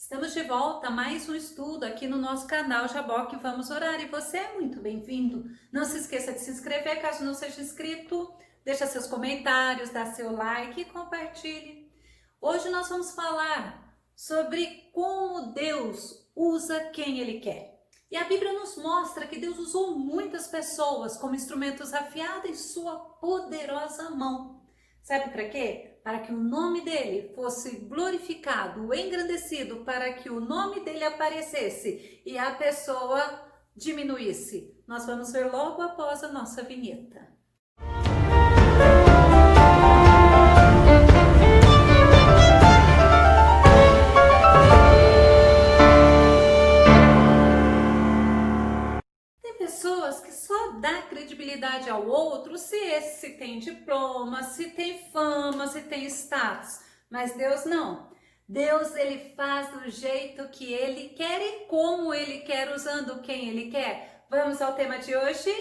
Estamos de volta a mais um estudo aqui no nosso canal Jaboque Vamos Orar e você é muito bem-vindo. Não se esqueça de se inscrever caso não seja inscrito, deixa seus comentários, dá seu like e compartilhe. Hoje nós vamos falar sobre como Deus usa quem Ele quer. E a Bíblia nos mostra que Deus usou muitas pessoas como instrumentos afiados em sua poderosa mão. Sabe para quê? Para que o nome dele fosse glorificado, engrandecido, para que o nome dele aparecesse e a pessoa diminuísse. Nós vamos ver logo após a nossa vinheta. Pessoas que só dá credibilidade ao outro se tem diploma, se tem fama, se tem status. Mas Deus não. Deus, ele faz do jeito que ele quer e como ele quer, usando quem ele quer. Vamos ao tema de hoje?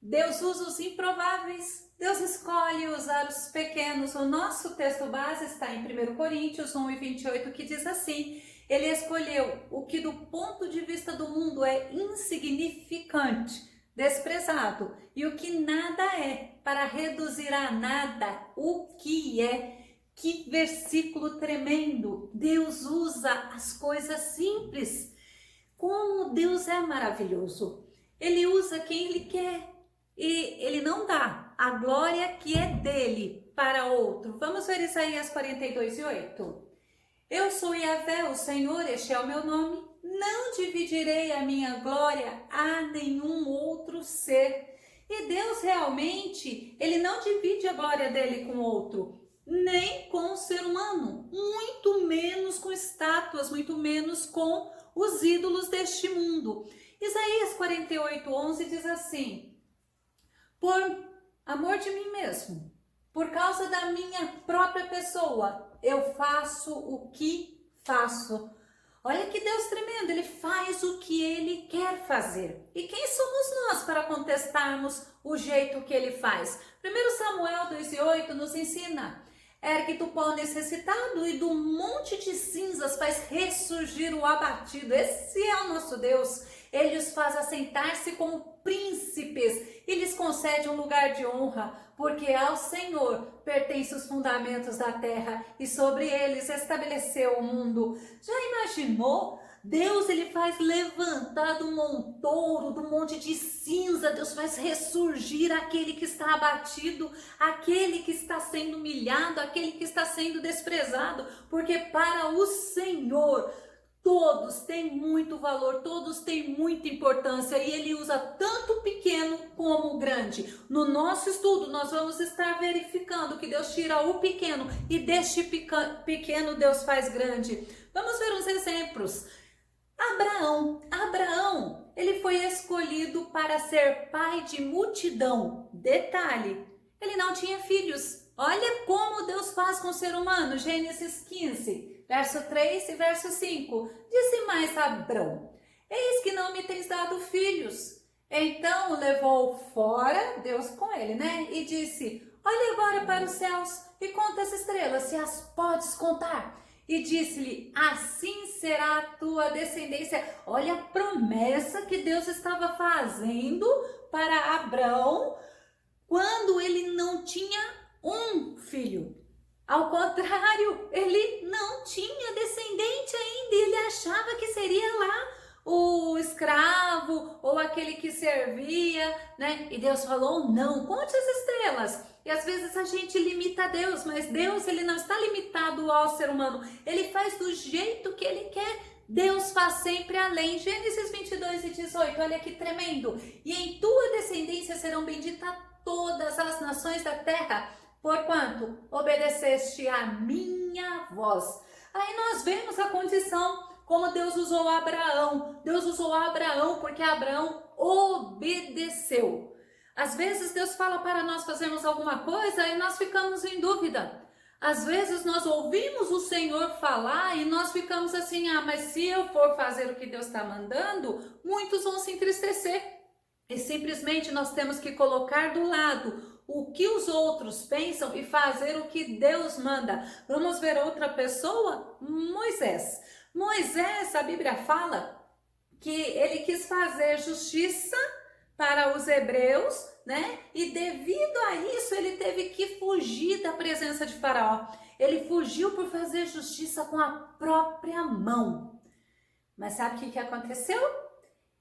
Deus usa os improváveis. Deus escolhe usar os pequenos. O nosso texto base está em 1 Coríntios 1:28, que diz assim: Ele escolheu o que do ponto de vista do mundo é insignificante, desprezado, e o que nada é, para reduzir a nada o que é. Que versículo tremendo! Deus usa as coisas simples. Como Deus é maravilhoso! Ele usa quem Ele quer e Ele não dá a glória que é dele para outro. Vamos ver Isaías 42:8. Eu sou Yahvé, o Senhor, este é o meu nome. Não dividirei a minha glória a nenhum outro ser. E Deus realmente, ele não divide a glória dele com outro, nem com o ser humano, muito menos com estátuas, muito menos com os ídolos deste mundo. Isaías 48:11 diz assim: Por amor de mim mesmo, por causa da minha própria pessoa, eu faço o que faço. Olha que Deus tremendo, ele faz o que ele quer fazer. E quem somos nós para contestarmos o jeito que ele faz? 1 Samuel 2:8 nos ensina: ergue do pó necessitado e do monte de cinzas faz ressurgir o abatido. Esse é o nosso Deus. Ele os faz assentar-se como príncipes e lhes concede um lugar de honra, porque ao Senhor pertencem os fundamentos da terra e sobre eles estabeleceu o mundo. Já imaginou? Deus, ele faz levantar do montouro, do monte de cinza, Deus faz ressurgir aquele que está abatido, aquele que está sendo humilhado, aquele que está sendo desprezado, porque para o Senhor todos têm muito valor, todos têm muita importância e ele usa tanto o pequeno como o grande. No nosso estudo nós vamos estar verificando que Deus tira o pequeno e deste pequeno Deus faz grande. Vamos ver uns exemplos. Abraão, ele foi escolhido para ser pai de multidão. Detalhe, ele não tinha filhos. Olha como Deus faz com o ser humano. Gênesis 15, verso 3 e verso 5. Disse mais Abrão: eis que não me tens dado filhos. Então o levou fora, Deus com ele, né? E disse: olha agora para os céus e conta as estrelas, se as podes contar. E disse-lhe: assim será a tua descendência. Olha a promessa que Deus estava fazendo para Abrão quando ele não tinha um filho. Ao contrário, ele não tinha descendente ainda. Ele achava que seria lá o escravo ou aquele que servia, né? E Deus falou: não, conte as estrelas. E às vezes a gente limita a Deus, mas Deus, ele não está limitado ao ser humano. Ele faz do jeito que ele quer. Deus faz sempre além. Gênesis 22:18, olha que tremendo. E em tua descendência serão benditas todas as nações da terra, porquanto obedeceste a minha voz. Aí nós vemos a condição, como Deus usou Abraão. Deus usou Abraão porque Abraão obedeceu. Às vezes Deus fala para nós fazermos alguma coisa e nós ficamos em dúvida. Às vezes nós ouvimos o Senhor falar e nós ficamos assim: mas se eu for fazer o que Deus está mandando, muitos vão se entristecer. E simplesmente nós temos que colocar do lado o que os outros pensam e fazer o que Deus manda. Vamos ver outra pessoa? Moisés. Moisés, a Bíblia fala que ele quis fazer justiça para os hebreus, né? E devido a isso, ele teve que fugir da presença de Faraó. Ele fugiu por fazer justiça com a própria mão. Mas sabe o que aconteceu?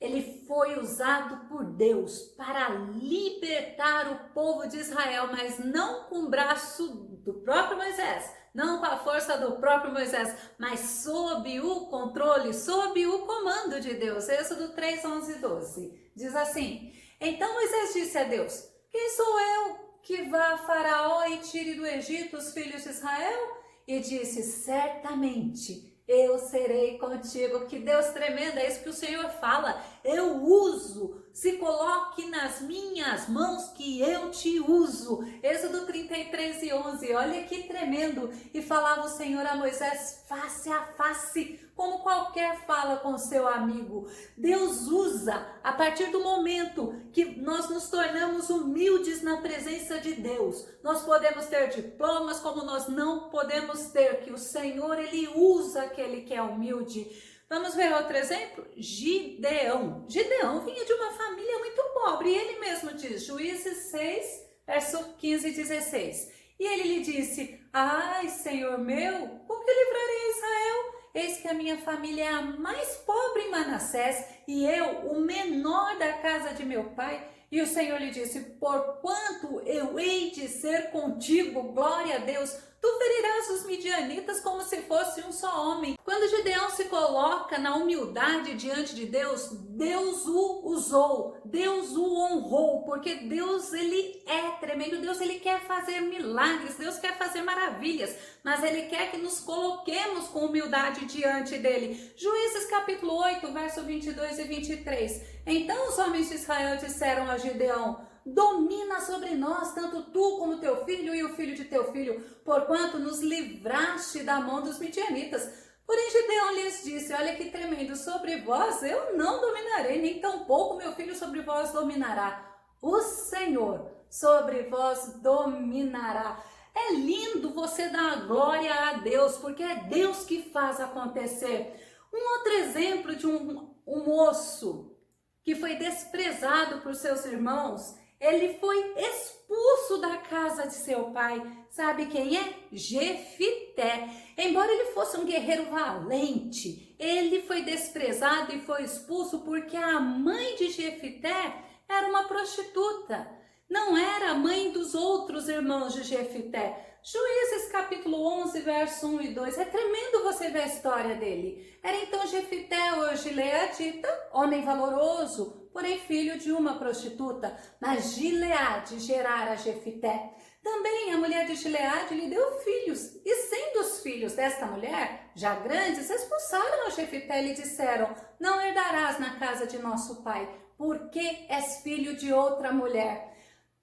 Ele foi usado por Deus para libertar o povo de Israel, mas não com o braço do próprio Moisés, não com a força do próprio Moisés, mas sob o controle, sob o comando de Deus. Êxodo 3, 11 e 12. Diz assim: então Moisés disse a Deus: quem sou eu que vá a Faraó e tire do Egito os filhos de Israel? E disse: certamente eu serei contigo. Que Deus tremendo, é isso que o Senhor fala. Eu uso, se coloque nas minhas mãos que eu te uso. Êxodo 33 e 11, olha que tremendo. E falava o Senhor a Moisés face a face, como qualquer fala com seu amigo. Deus usa a partir do momento que nós nos tornamos humildes na presença de Deus. Nós podemos ter diplomas como nós não podemos ter, que o Senhor, Ele usa aquele que é humilde. Vamos ver outro exemplo? Gideão. Gideão vinha de uma família muito pobre, e ele mesmo diz, Juízes 6, verso 15 e 16. E ele lhe disse: ai, Senhor meu, por que livrarei Israel? Eis que a minha família é a mais pobre em Manassés, e eu, o menor da casa de meu pai. E o Senhor lhe disse: porquanto eu hei de ser contigo, glória a Deus, tu ferirás os midianitas como se fosse um só homem. Quando Gideão se coloca na humildade diante de Deus, Deus o usou, Deus o honrou, porque Deus, ele é tremendo, Deus, ele quer fazer milagres, Deus quer fazer maravilhas, mas ele quer que nos coloquemos com humildade diante dele. Juízes capítulo 8, verso 22 e 23. Então os homens de Israel disseram a Gideão: domina sobre nós, tanto tu como teu filho e o filho de teu filho, porquanto nos livraste da mão dos midianitas. Porém Gideão lhes disse: olha que tremendo, sobre vós eu não dominarei, nem tampouco meu filho sobre vós dominará. O Senhor sobre vós dominará. É lindo você dar glória a Deus, porque é Deus que faz acontecer. Um outro exemplo de um moço que foi desprezado por seus irmãos, ele foi expulso da casa de seu pai. Sabe quem é? Jefité. Embora ele fosse um guerreiro valente, ele foi desprezado e foi expulso porque a mãe de Jefité era uma prostituta. Não era a mãe dos outros irmãos de Jefité. Juízes capítulo 11, verso 1 e 2. É tremendo você ver a história dele. Era então Jefité, o gileadita, homem valoroso, porém filho de uma prostituta. Mas Gileade gerara Jefité. Também a mulher de Gileade lhe deu filhos. E sendo os filhos desta mulher, já grandes, expulsaram a Jefité e lhe disseram: não herdarás na casa de nosso pai, porque és filho de outra mulher.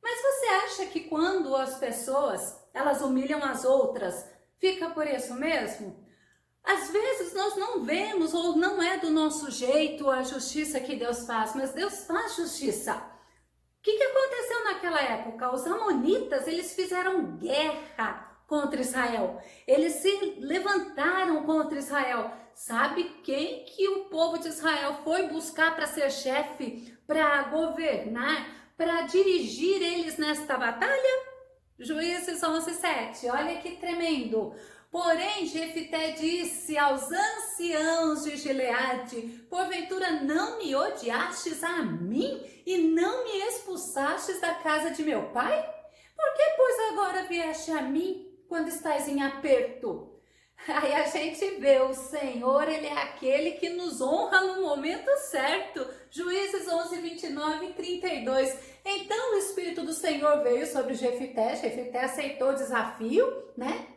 Mas você acha que quando as pessoas, elas humilham as outras, fica por isso mesmo? Às vezes nós não vemos ou não é do nosso jeito a justiça que Deus faz, mas Deus faz justiça. O que aconteceu naquela época? Os amonitas, eles fizeram guerra contra Israel. Eles se levantaram contra Israel. Sabe quem que o povo de Israel foi buscar para ser chefe, para governar, para dirigir eles nesta batalha? Juízes 11, 7. Olha que tremendo. Porém, Jefité disse aos anciãos de Gileade: porventura não me odiastes a mim e não me expulsastes da casa de meu pai? Por que, pois, agora vieste a mim quando estás em aperto? Aí a gente vê, o Senhor, ele é aquele que nos honra no momento certo. Juízes 11, 29 e 32. Então o Espírito do Senhor veio sobre Jefité. Jefité aceitou o desafio, né?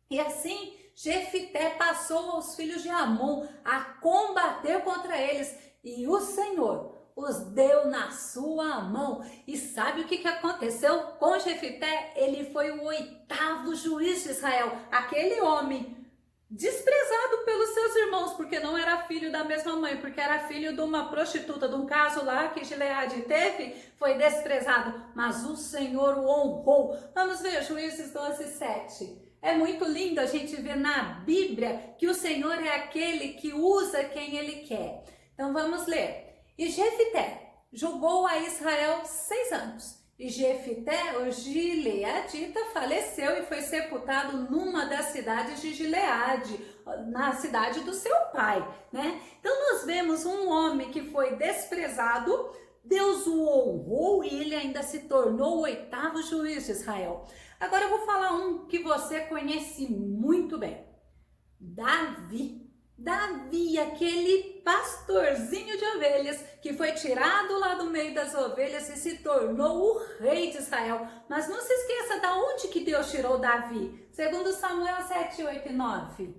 E assim, Jefité passou aos filhos de Amon a combater contra eles. E o Senhor os deu na sua mão. E sabe o que aconteceu com Jefité? Ele foi o 8º juiz de Israel. Aquele homem desprezado pelos seus irmãos, porque não era filho da mesma mãe, porque era filho de uma prostituta, de um caso lá que Gileade teve, foi desprezado, mas o Senhor o honrou. Vamos ver Juízes 12:7. É muito lindo a gente ver na Bíblia que o Senhor é aquele que usa quem Ele quer. Então vamos ler. E Jefité julgou a Israel 6 anos. E Jefité, o gileadita, faleceu e foi sepultado numa das cidades de Gileade, na cidade do seu pai, né? Então nós vemos um homem que foi desprezado, Deus o honrou e ele ainda se tornou o 8º juiz de Israel. Agora eu vou falar um que você conhece muito bem. Davi. Davi, aquele pastorzinho de ovelhas que foi tirado lá do meio das ovelhas e se tornou o rei de Israel. Mas não se esqueça de onde que Deus tirou Davi. Segundo Samuel 7, 8 e 9.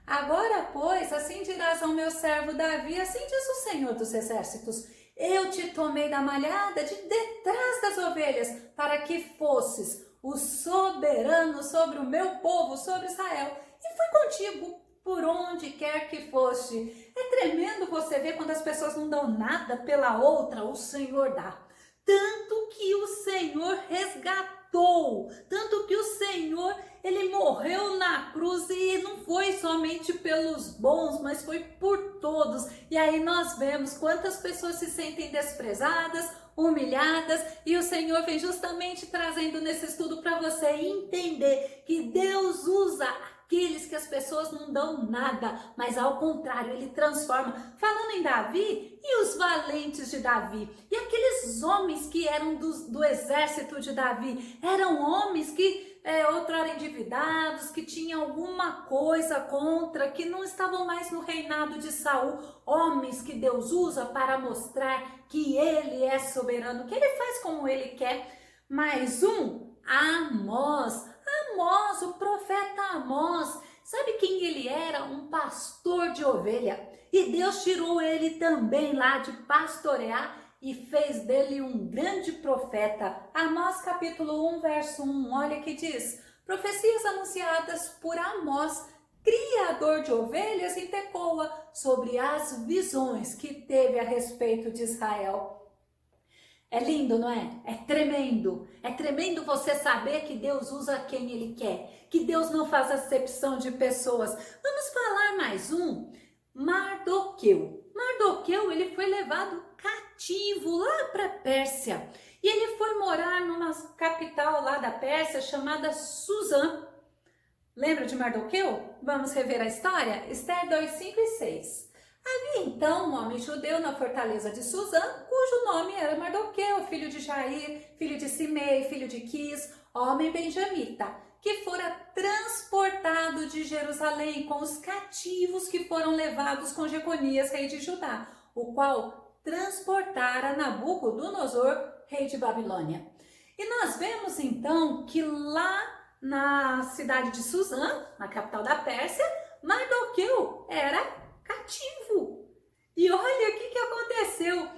Agora, pois, assim dirás ao meu servo Davi, assim diz o Senhor dos Exércitos, eu te tomei da malhada de detrás das ovelhas, para que fosses o soberano sobre o meu povo, sobre Israel, e fui contigo por onde quer que foste. É tremendo você ver quando as pessoas não dão nada pela outra, o Senhor dá. Tanto que o Senhor resgatou, tanto que o Senhor, ele morreu na cruz e não foi somente pelos bons, mas foi por todos. E aí nós vemos quantas pessoas se sentem desprezadas, humilhadas, e o Senhor vem justamente trazendo nesse estudo para você entender que Deus usa aqueles que as pessoas não dão nada, mas ao contrário, ele transforma. Falando em Davi, e os valentes de Davi? E aqueles homens que eram do exército de Davi? Eram homens que outrora endividados, que tinham alguma coisa contra, que não estavam mais no reinado de Saul. Homens que Deus usa para mostrar que ele é soberano, que ele faz como ele quer. Mais um, Amós. Amós, o profeta Amós, sabe quem ele era? Um pastor de ovelha. E Deus tirou ele também lá de pastorear e fez dele um grande profeta. Amós capítulo 1, verso 1, olha que diz: profecias anunciadas por Amós, criador de ovelhas em Tecoa, sobre as visões que teve a respeito de Israel. É lindo, não é? É tremendo. É tremendo você saber que Deus usa quem Ele quer, que Deus não faz acepção de pessoas. Vamos falar mais um. Mardoqueu. Mardoqueu, ele foi levado cativo lá para a Pérsia. E ele foi morar numa capital lá da Pérsia chamada Suzã. Lembra de Mardoqueu? Vamos rever a história? Esther 2, 5 e 6. Havia então um homem judeu na fortaleza de Suzã, cujo nome era Mardoqueu, filho de Jair, filho de Simei, filho de Quis, homem benjamita, que fora transportado de Jerusalém com os cativos que foram levados com Jeconias, rei de Judá, o qual transportara Nabucodonosor, rei de Babilônia. E nós vemos então que lá na cidade de Suzã, na capital da Pérsia, Mardoqueu era cativo. E olha o que aconteceu.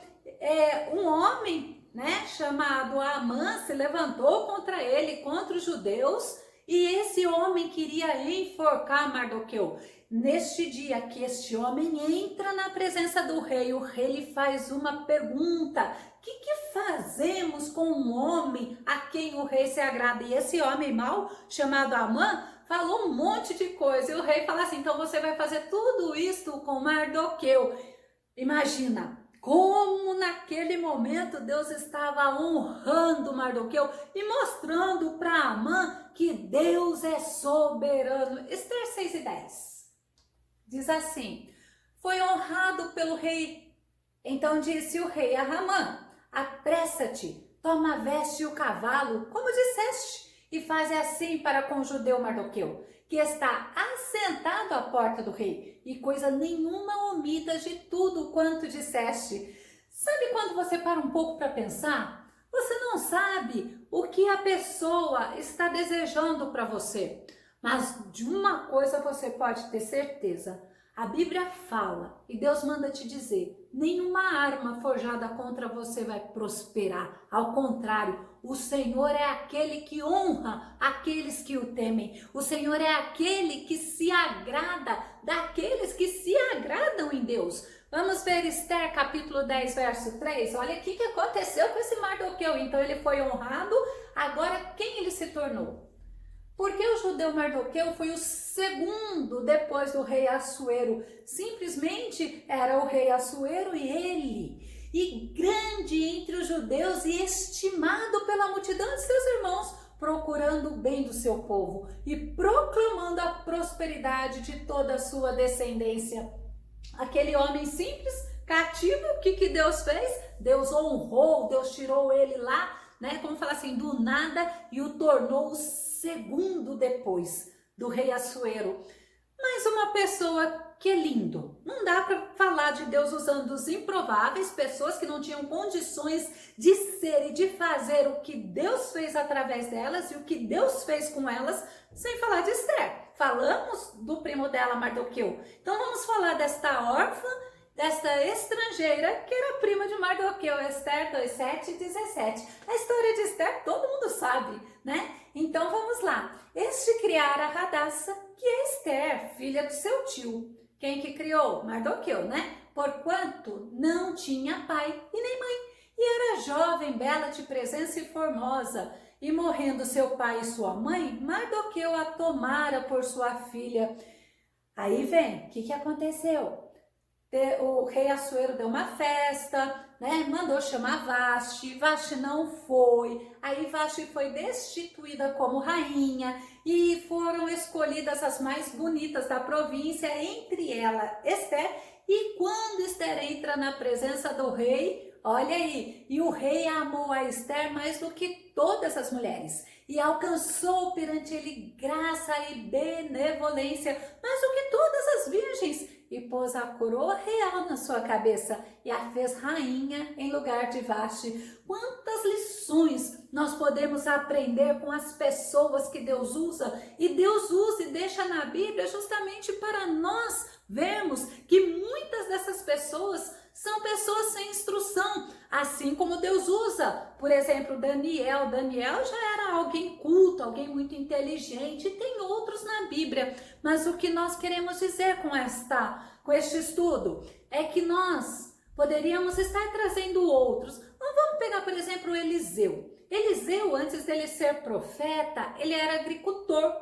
Um homem, né, chamado Amã se levantou contra ele, contra os judeus, e esse homem queria enforcar Mardoqueu. Neste dia que este homem entra na presença do rei, o rei lhe faz uma pergunta: o que fazemos com um homem a quem o rei se agrada? E esse homem mau, chamado Amã, falou um monte de coisa. E o rei fala assim: então você vai fazer tudo isso com Mardoqueu. Imagina como naquele momento Deus estava honrando Mardoqueu e mostrando para Amã que Deus é soberano. Esther 6 e 10 diz assim: foi honrado pelo rei. Então disse o rei a Amã: apressa-te, toma a veste e o cavalo, como disseste, e faz assim para com o judeu Mardoqueu, que está assentado à porta do rei, e coisa nenhuma omitas de tudo quanto disseste. Sabe quando você para um pouco para pensar? Você não sabe o que a pessoa está desejando para você, mas de uma coisa você pode ter certeza: a Bíblia fala e Deus manda te dizer: nenhuma arma forjada contra você vai prosperar. Ao contrário, o Senhor é aquele que honra aqueles que o temem. O Senhor é aquele que se agrada daqueles que se agradam em Deus. Vamos ver Esther capítulo 10, verso 3. Olha o que aconteceu com esse Mardoqueu. Então ele foi honrado, agora quem ele se tornou? Porque o judeu Mardoqueu foi o segundo depois do rei Assuero. Simplesmente era o rei Assuero e ele. E grande entre os judeus e estimado pela multidão de seus irmãos, procurando o bem do seu povo e proclamando a prosperidade de toda a sua descendência. Aquele homem simples, cativo, o que Deus fez? Deus honrou, Deus tirou ele lá, né? Como falar assim, do nada, e o tornou o segundo depois do rei Assuero. Mas uma pessoa que é lindo. Não dá para falar de Deus usando os improváveis, pessoas que não tinham condições de ser e de fazer o que Deus fez através delas e o que Deus fez com elas, sem falar de Esther. Falamos do primo dela, Mardoqueu. Então vamos falar desta órfã, desta estrangeira, que era prima de Mardoqueu, Esther 2:7 e 17. A história de Esther todo mundo sabe, né? Então vamos lá. Este criara Radassa, que é Esther, filha do seu tio. Quem que criou? Mardoqueu, né? Porquanto não tinha pai e nem mãe, e era jovem, bela de presença e formosa. E morrendo seu pai e sua mãe, Mardoqueu a tomara por sua filha. Aí vem, o que aconteceu? O rei Assuero deu uma festa, né? Mandou chamar Vasti. Vasti não foi. Aí Vasti foi destituída como rainha e foram escolhidas as mais bonitas da província, entre elas Esther. E quando Esther entra na presença do rei, olha aí, e o rei amou a Esther mais do que todas as mulheres e alcançou perante ele graça e benevolência mais do que todas as virgens, e pôs a coroa real na sua cabeça e a fez rainha em lugar de Vasti. Quantas lições nós podemos aprender com as pessoas que Deus usa, e Deus usa e deixa na Bíblia justamente para nós vermos que muitas dessas pessoas são pessoas sem instrução, assim como Deus usa, por exemplo, Daniel. Daniel já era alguém culto, alguém muito inteligente, e tem outros na Bíblia. Mas o que nós queremos dizer com este estudo é que nós poderíamos estar trazendo outros. Mas vamos pegar, por exemplo, o Eliseu. Eliseu, antes dele ser profeta, ele era agricultor.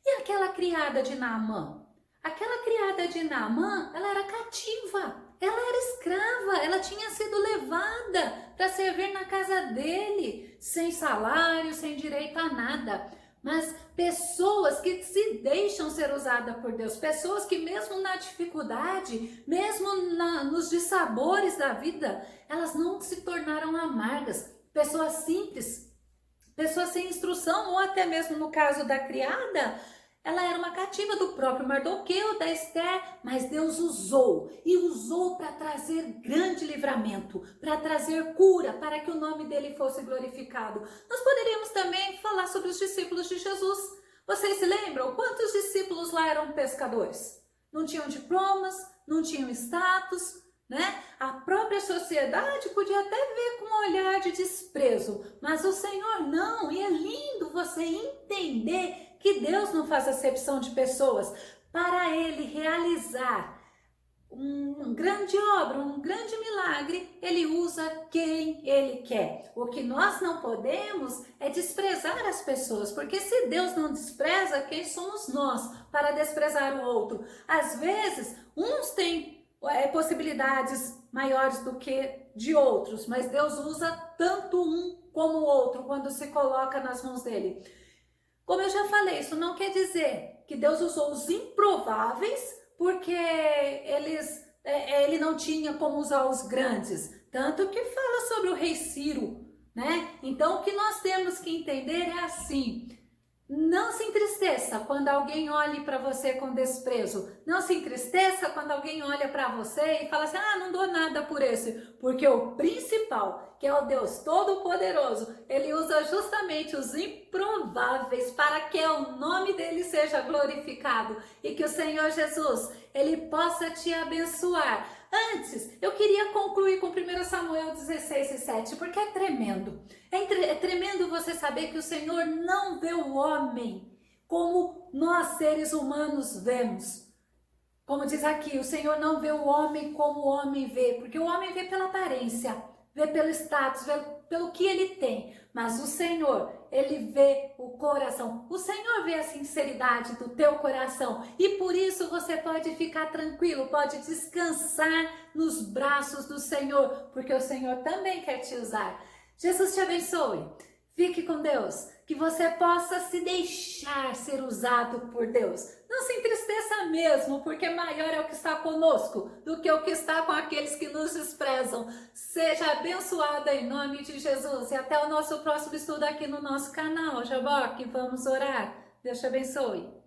E aquela criada de Naamã? Aquela criada de Naamã, ela era cativa. Ela era escrava, ela tinha sido levada para servir na casa dele, sem salário, sem direito a nada. Mas pessoas que se deixam ser usadas por Deus, pessoas que mesmo na dificuldade, mesmo nos dissabores da vida, elas não se tornaram amargas. Pessoas simples, pessoas sem instrução, ou até mesmo no caso da criada, ela era uma cativa do próprio Mardoqueu, da Esther, mas Deus usou para trazer grande livramento, para trazer cura, para que o nome dele fosse glorificado. Nós poderíamos também falar sobre os discípulos de Jesus. Vocês se lembram? Quantos discípulos lá eram pescadores? Não tinham diplomas, não tinham status, né? A própria sociedade podia até ver com um olhar de desprezo, mas o Senhor não. E é lindo você entender que Deus não faz acepção de pessoas. Para ele realizar uma grande obra, um grande milagre, ele usa quem ele quer. O que nós não podemos é desprezar as pessoas, porque se Deus não despreza, quem somos nós para desprezar o outro? Às vezes, uns têm possibilidades maiores do que de outros, mas Deus usa tanto um como o outro quando se coloca nas mãos dele. Como eu já falei, isso não quer dizer que Deus usou os improváveis porque ele não tinha como usar os grandes. Tanto que fala sobre o rei Ciro, né? Então o que nós temos que entender é assim: não se entristeça quando alguém olhe para você com desprezo. Não se entristeça quando alguém olha para você e fala assim: ah, não dou nada por esse. Porque o principal, que é o Deus Todo-Poderoso, ele usa justamente os improváveis para que o nome dele seja glorificado. E que o Senhor Jesus, ele possa te abençoar. Antes, eu queria concluir com 1 Samuel 16:7, porque é tremendo. É tremendo você saber que o Senhor não vê o homem como nós, seres humanos, vemos. Como diz aqui, o Senhor não vê o homem como o homem vê, porque o homem vê pela aparência, vê pelo status, vê pelo que ele tem. Mas o Senhor, ele vê o coração. O Senhor vê a sinceridade do teu coração. E por isso você pode ficar tranquilo, pode descansar nos braços do Senhor, porque o Senhor também quer te usar. Jesus te abençoe. Fique com Deus, que você possa se deixar ser usado por Deus. Não se entristeça mesmo, porque maior é o que está conosco do que o que está com aqueles que nos desprezam. Seja abençoada em nome de Jesus. E até o nosso próximo estudo aqui no nosso canal, Jaboque. Vamos orar. Deus te abençoe.